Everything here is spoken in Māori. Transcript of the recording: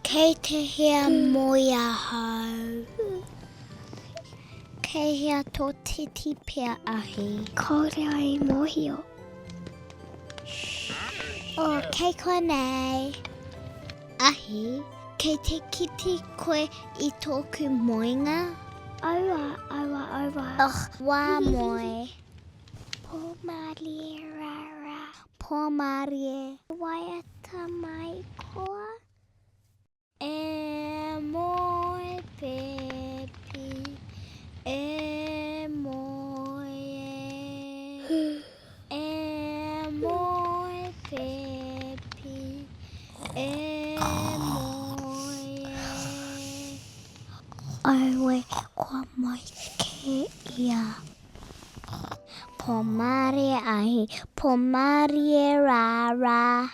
Kei te hea moia hau. Kei hea tō titi pea ahi. Kāore ai mohio. Kei konei. Ahi, kei te kiti koe I tōku moinga. Aua. Wā moe. Paraire, Rara. Paraire. Waiata mai koa. E moe pepi. E moe. E moe pepi. E moe. Aue koa mai ke ia. Paraire ahi. Paraire Rara.